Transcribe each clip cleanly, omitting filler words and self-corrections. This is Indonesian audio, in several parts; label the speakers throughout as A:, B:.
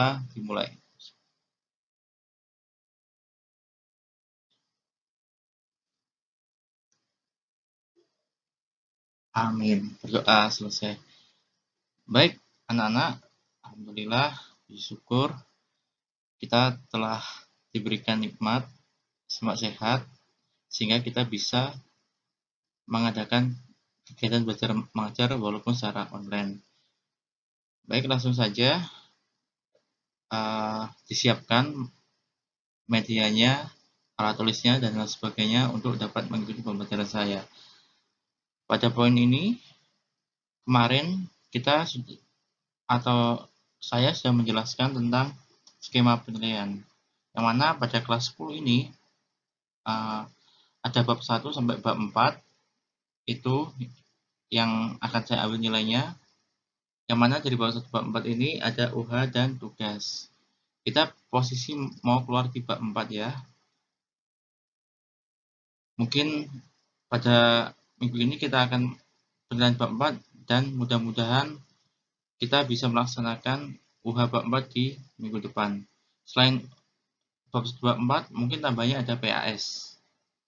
A: bisa dimulai. Amin. Berdoa selesai. Baik, anak-anak, alhamdulillah, bersyukur kita telah diberikan nikmat semak sehat sehingga kita bisa mengadakan kegiatan belajar mengajar walaupun secara online. Baik, langsung saja disiapkan medianya, alat tulisnya, dan lain sebagainya untuk dapat mengikuti pembelajaran saya. Pada poin ini, kemarin kita saya sudah menjelaskan tentang skema penilaian, yang mana pada kelas 10 ini ada bab 1 sampai bab 4 itu yang akan saya ambil nilainya, yang mana dari bab 1 bab 4 ini ada UH dan tugas. Kita posisi mau keluar di bab 4 ya. Mungkin pada minggu ini kita akan penilaian bab 4 dan mudah-mudahan kita bisa melaksanakan UH bab 4 di minggu depan. Selain bab 4, mungkin tambahnya ada PAS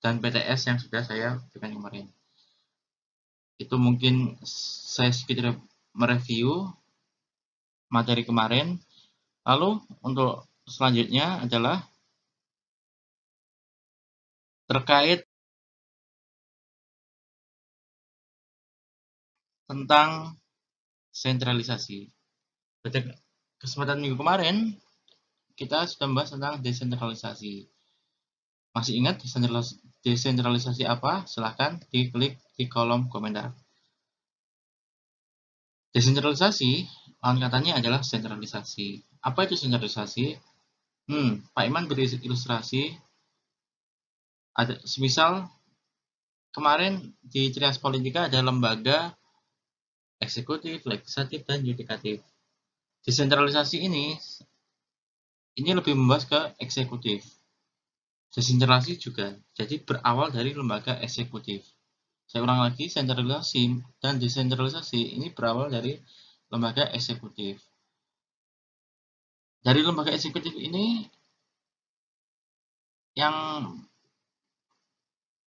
A: dan PTS yang sudah saya berikan kemarin. Itu mungkin saya sedikit mereview materi kemarin. Lalu untuk selanjutnya adalah terkait tentang sentralisasi. Pada kesempatan minggu kemarin kita sudah membahas tentang desentralisasi. Masih ingat desentralisasi apa? Silahkan diklik di kolom komentar. Desentralisasi, lawan katanya adalah sentralisasi. Apa itu sentralisasi? Pak Iman beri ilustrasi. Semisal kemarin di Trias Politika ada lembaga eksekutif, legislatif, dan yudikatif. Desentralisasi ini lebih membahas ke eksekutif. Desentralisasi juga, jadi berawal dari lembaga eksekutif. Saya ulang lagi, sentralisasi dan desentralisasi ini berawal dari lembaga eksekutif. Dari lembaga eksekutif ini yang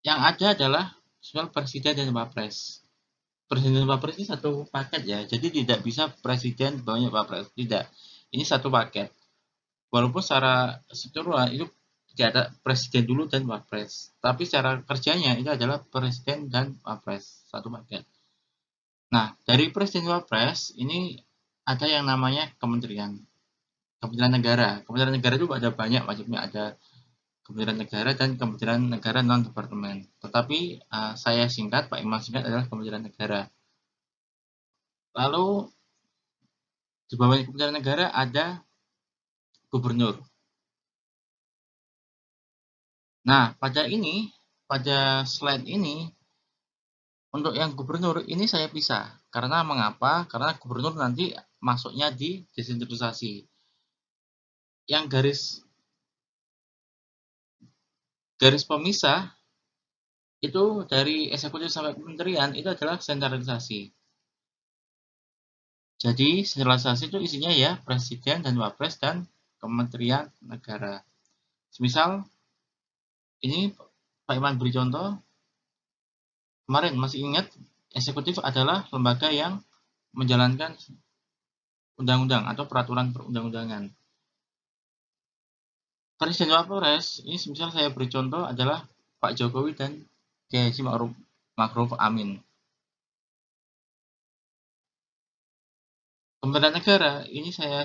A: ada adalah soal presiden dan wapres. Presiden dan wapres ini satu paket ya, jadi tidak bisa presiden banyak wapres, tidak. Ini satu paket. Walaupun secara struktural itu tidak ada presiden dulu dan wapres, tapi secara kerjanya itu adalah presiden dan wapres, satu paket. Nah, dari presiden wapres ini ada yang namanya kementerian negara. Kementerian negara itu ada banyak macamnya, ada Kementerian Negara dan Kementerian Negara non-departemen. Tetapi saya singkat, Pak Iman singkat adalah Kementerian Negara. Lalu di bawah Kementerian Negara ada gubernur. Nah, pada slide ini, untuk yang gubernur ini saya pisah. Karena mengapa? Karena gubernur nanti masuknya di desentralisasi. Yang garis pemisah itu dari eksekutif sampai kementerian itu adalah sentralisasi. Jadi sentralisasi itu isinya ya presiden dan wapres dan kementerian negara. Misal ini Pak Iman beri contoh, kemarin masih ingat eksekutif adalah lembaga yang menjalankan undang-undang atau peraturan perundang-undangan. Presiden wapres ini misal saya beri contoh adalah Pak Jokowi dan Kiai Haji Ma'ruf Amin. Kementerian negara ini saya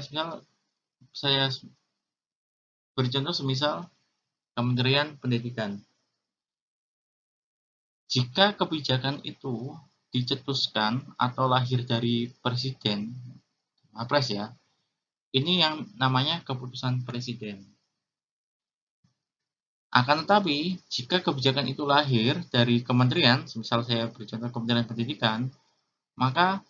A: beri contoh semisal Kementerian Pendidikan. Jika kebijakan itu dicetuskan atau lahir dari presiden, wapres ya, ini yang namanya keputusan presiden. Akan tetapi, jika kebijakan itu lahir dari kementerian, misal saya beri contoh Kementerian Pendidikan, maka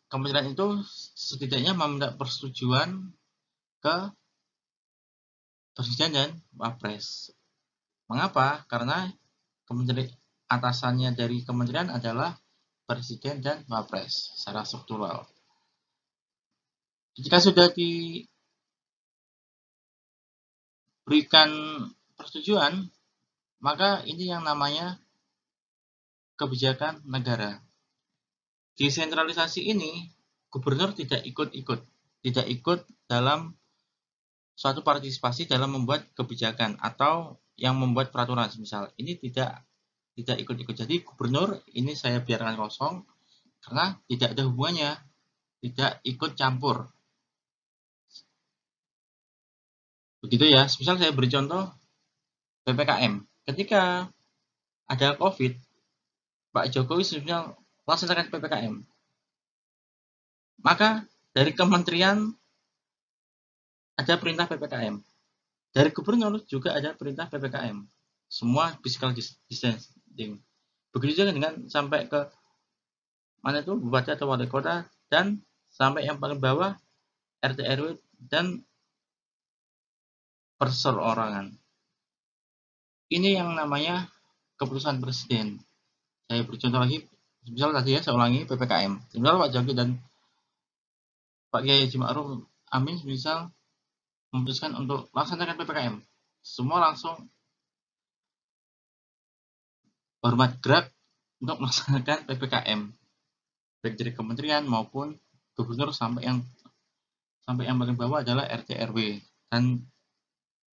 A: kementerian itu setidaknya meminta persetujuan ke presiden dan wapres. Mengapa? Karena atasannya dari kementerian adalah presiden dan wapres secara struktural. Jika sudah diberikan persetujuan, maka ini yang namanya kebijakan negara. Desentralisasi ini, gubernur tidak ikut dalam suatu partisipasi dalam membuat kebijakan atau yang membuat peraturan misal. Ini tidak ikut-ikut. Jadi gubernur ini saya biarkan kosong karena tidak ada hubungannya, tidak ikut campur. Begitu ya. Misal saya beri contoh PPKM. Ketika ada COVID, Pak Jokowi sebenarnya melaksanakan PPKM. Maka dari kementerian ada perintah PPKM. Dari gubernur juga ada perintah PPKM. Semua physical distancing. Begitu juga dengan sampai ke mana itu bupati atau wali kota dan sampai yang paling bawah RT RW dan perseorangan. Ini yang namanya keputusan presiden. Saya beri contoh lagi, misal tadi ya saya ulangi PPKM. Misal Pak Jokowi dan Pak Kiai Haji Ma'ruf Amin misal memutuskan untuk melaksanakan PPKM. Semua langsung hormat gerak untuk melaksanakan PPKM. Baik dari kementerian maupun gubernur sampai yang paling bawah adalah RT RW dan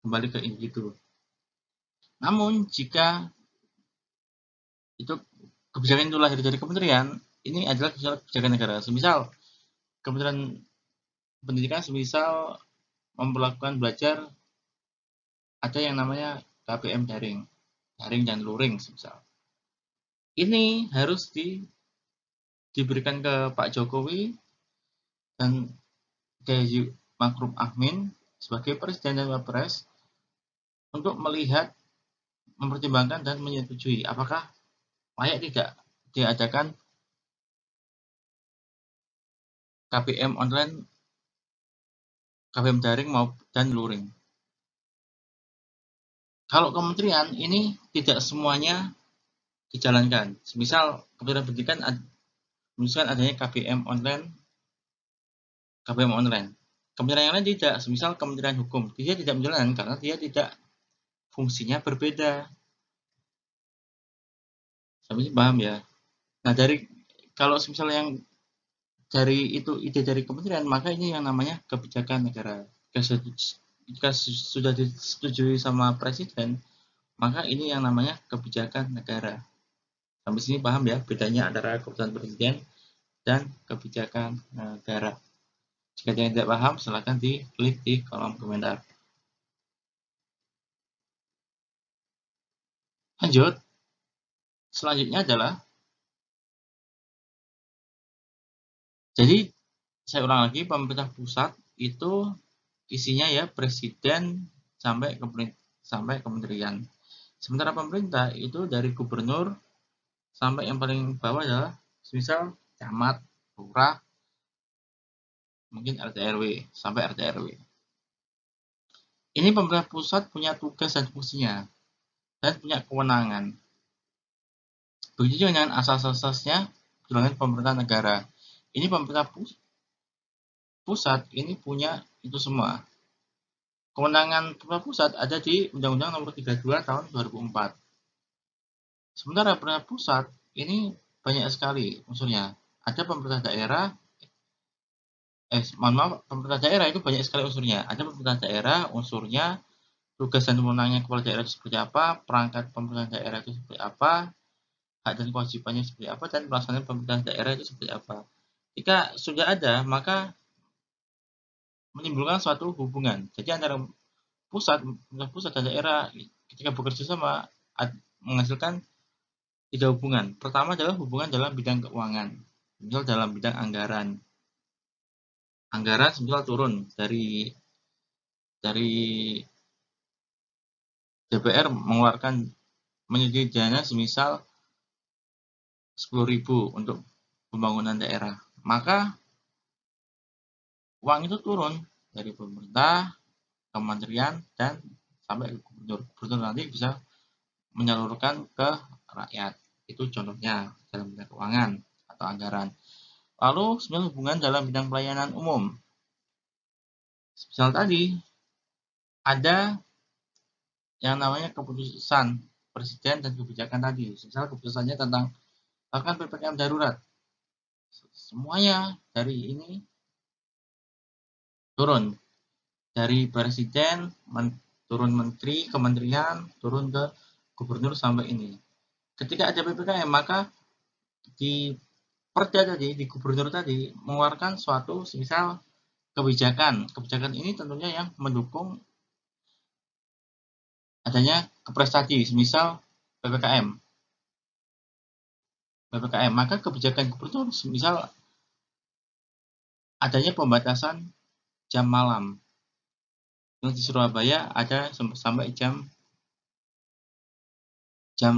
A: kembali ke individu. Namun jika itu kebijakan itu lahir dari kementerian, ini adalah kebijakan negara. Semisal Kementerian Pendidikan semisal memperlakukan belajar ada yang namanya KBM daring dan luring semisal. Ini harus diberikan ke Pak Jokowi dan Kiai Ma'ruf Amin sebagai presiden dan wapres untuk melihat, mempertimbangkan dan menyetujui apakah layak tidak diadakan KBM online, KBM daring dan luring. Kalau kementerian ini tidak semuanya dijalankan. Semisal Kementerian Pendidikan menyusun adanya KBM online. Kementerian yang lain tidak. Semisal Kementerian Hukum, dia tidak menjalankan karena dia tidak fungsinya berbeda. Sampai paham ya. Nah kalau semisal yang dari itu ide dari kementerian, maka ini yang namanya kebijakan negara. Jika sudah disetujui sama presiden, maka ini yang namanya kebijakan negara. Sampai sini paham ya bedanya antara keputusan presiden dan kebijakan negara. Jika tidak paham, silakan diklik di kolom komentar. Lanjut. Selanjutnya adalah, jadi saya ulang lagi, pemerintah pusat itu isinya ya presiden sampai kementerian. Sementara pemerintah itu dari gubernur sampai yang paling bawah adalah misal camat, lurah, mungkin RT RW sampai RT RW. Ini pemerintah pusat punya tugas dan fungsinya dan punya kewenangan. Begitu juga dengan asas-asasnya jalankan pemerintahan negara. Ini pemerintah pusat ini punya itu semua. Kewenangan pemerintah pusat ada di Undang-Undang Nomor 32 Tahun 2004. Sementara pemerintah pusat ini banyak sekali unsurnya. Ada pemerintah daerah, pemerintah daerah itu banyak sekali unsurnya. Ada pemerintah daerah, unsurnya, tugas dan kewenangannya kepala daerah itu seperti apa, perangkat pemerintah daerah itu seperti apa, hak dan kewajibannya seperti apa, dan pelaksanaan pemerintah daerah itu seperti apa. Jika sudah ada, maka menimbulkan suatu hubungan. Jadi antara pusat dan daerah ketika bekerja sama menghasilkan 3 hubungan. Pertama adalah hubungan dalam bidang keuangan. Misal dalam bidang anggaran. Anggaran misal turun dari DPR mengeluarkan menyetujui dana semisal 10.000 untuk pembangunan daerah. Maka uang itu turun dari pemerintah, kementerian, dan sampai ke gubernur. Gubernur nanti bisa menyalurkan ke rakyat. Itu contohnya dalam bidang keuangan atau anggaran. Lalu sebenarnya hubungan dalam bidang pelayanan umum. Misal tadi ada yang namanya keputusan presiden dan kebijakan tadi. Misal keputusannya tentang bahkan PPKM darurat. Semuanya dari ini turun. Dari presiden, turun menteri, kementerian, turun ke gubernur sampai ini. Ketika ada PPKM, maka di Perda tadi, di gubernur tadi, mengeluarkan suatu misal kebijakan. Kebijakan ini tentunya yang mendukung adanya kepres tadi, misal PPKM. Maka kebijakan gubernur, misal adanya pembatasan jam malam. Di Surabaya ada sampai jam 5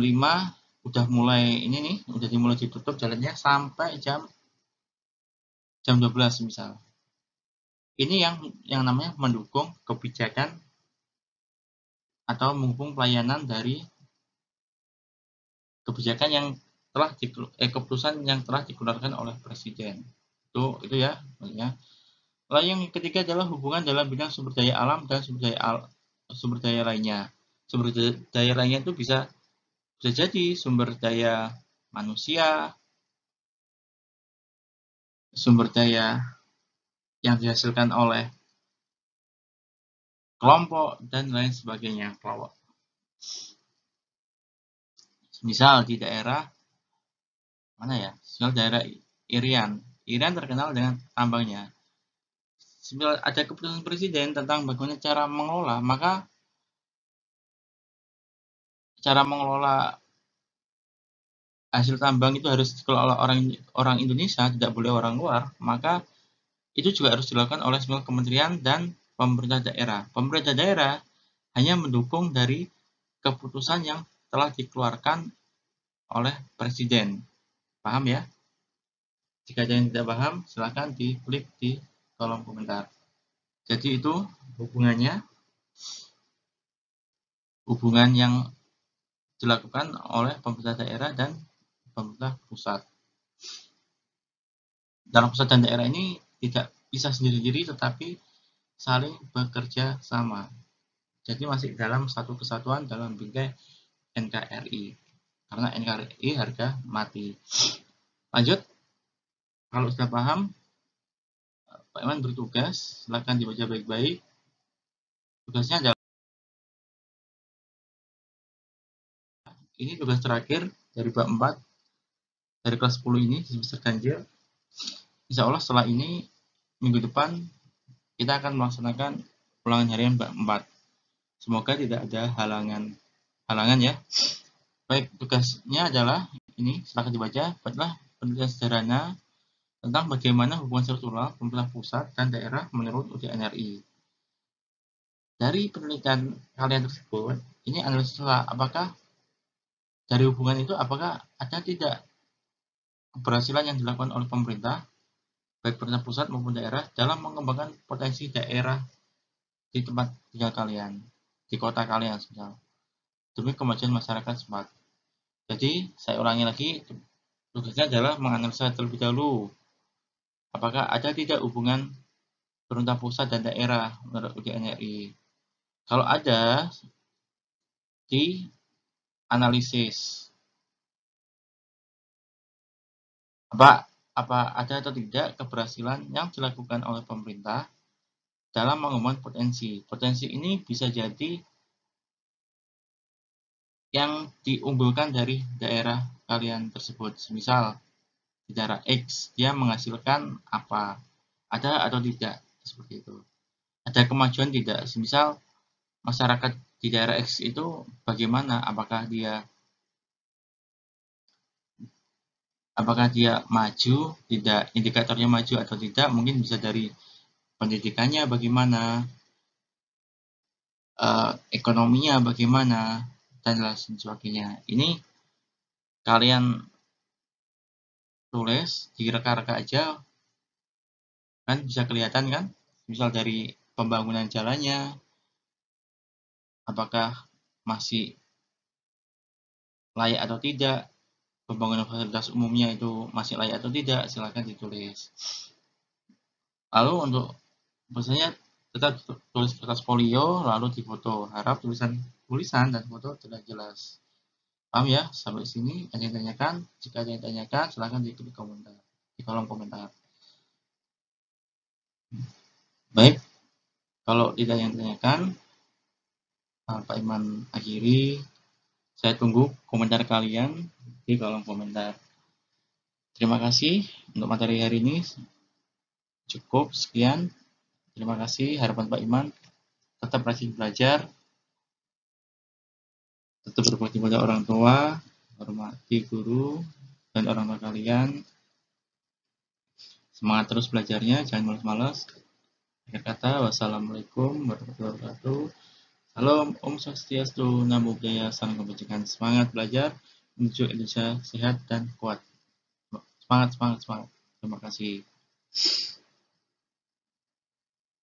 A: udah mulai ini nih, udah dimulai ditutup jalannya sampai jam 12 misal. Ini yang namanya mendukung kebijakan atau mendukung pelayanan dari kebijakan yang telah keputusan yang telah dikeluarkan oleh presiden. Itu ya maksudnya. Lalu yang ketiga adalah hubungan dalam bidang sumber daya alam dan sumber daya lainnya. Sumber daya lainnya itu bisa jadi sumber daya manusia, sumber daya yang dihasilkan oleh kelompok dan lain sebagainya. Misal di daerah mana ya? Misal daerah Irian. Irian terkenal dengan tambangnya. Misal ada keputusan presiden tentang bagaimana cara mengelola, maka cara mengelola hasil tambang itu harus dikelola orang Indonesia, tidak boleh orang luar. Maka itu juga harus dilakukan oleh semua kementerian dan pemerintah daerah. Pemerintah daerah hanya mendukung dari keputusan yang telah dikeluarkan oleh presiden. Paham ya? Jika ada yang tidak paham, silahkan diklik di kolom komentar. Jadi itu hubungan yang dilakukan oleh pemerintah daerah dan pemerintah pusat. Dalam pusat dan daerah ini tidak bisa sendiri-sendiri, tetapi saling bekerja sama. Jadi masih dalam satu kesatuan dalam bingkai NKRI. Karena NKRI harga mati. Lanjut. Kalau sudah paham, Pak Iman bertugas, silakan dibaca baik-baik. Tugasnya adalah ini tugas terakhir dari bab 4 dari kelas 10 ini di semester ganjil. Insya Allah setelah ini minggu depan kita akan melaksanakan ulangan harian bab 4. Semoga tidak ada halangan ya. Baik, tugasnya adalah ini, silakan dibaca. Buatlah penelitian sederhana tentang bagaimana hubungan struktural pemerintah pusat dan daerah menurut UDNRI. Dari penelitian kalian tersebut, ini analisis apakah dari hubungan itu apakah ada tidak keberhasilan yang dilakukan oleh pemerintah, baik pemerintah pusat maupun daerah, dalam mengembangkan potensi daerah di tempat tinggal kalian, di kota kalian misal, demi kemajuan masyarakat setempat. Jadi, saya ulangi lagi, tugasnya adalah menganalisa terlebih dahulu apakah ada tidak hubungan pemerintah pusat dan daerah menurut UDNRI. Kalau ada, dianalisis. Apa ada atau tidak keberhasilan yang dilakukan oleh pemerintah dalam mengembangkan potensi. Potensi ini bisa jadi yang diunggulkan dari daerah kalian tersebut. Misal, di daerah X, dia menghasilkan apa? Ada atau tidak? Seperti itu. Ada kemajuan tidak? Misal, masyarakat di daerah X itu bagaimana? Apakah dia maju, tidak, indikatornya maju atau tidak? Mungkin bisa dari pendidikannya bagaimana, ekonominya bagaimana, dan lain sebagainya. Ini kalian tulis di reka-reka aja, kan bisa kelihatan kan, misal dari pembangunan jalannya, apakah masih layak atau tidak, pembangunan fasilitas umumnya itu masih layak atau tidak, silakan ditulis. Lalu untuk biasanya tetap tulis kertas folio lalu difoto. Harap tulisan dan foto tidak jelas. Paham ya? Sampai sini ada yang tanyakan? Jika ada yang tanyakan, silakan di kolom komentar. Baik, kalau tidak ada yang tanyakan, Pak Iman akhiri. Saya tunggu komentar kalian di kolom komentar. Terima kasih untuk materi hari ini. Cukup sekian. Terima kasih. Harapan Pak Iman tetap rajin belajar, tetap berbakti pada orang tua, hormati guru dan orang tua kalian. Semangat terus belajarnya, jangan malas-malas. Akhir kata, wassalamualaikum warahmatullahi wabarakatuh. Salam Om Swastiastu, Namo Buddhaya, salam kebajikan. Semangat belajar menuju Indonesia sehat dan kuat. Semangat, semangat, semangat. Terima kasih.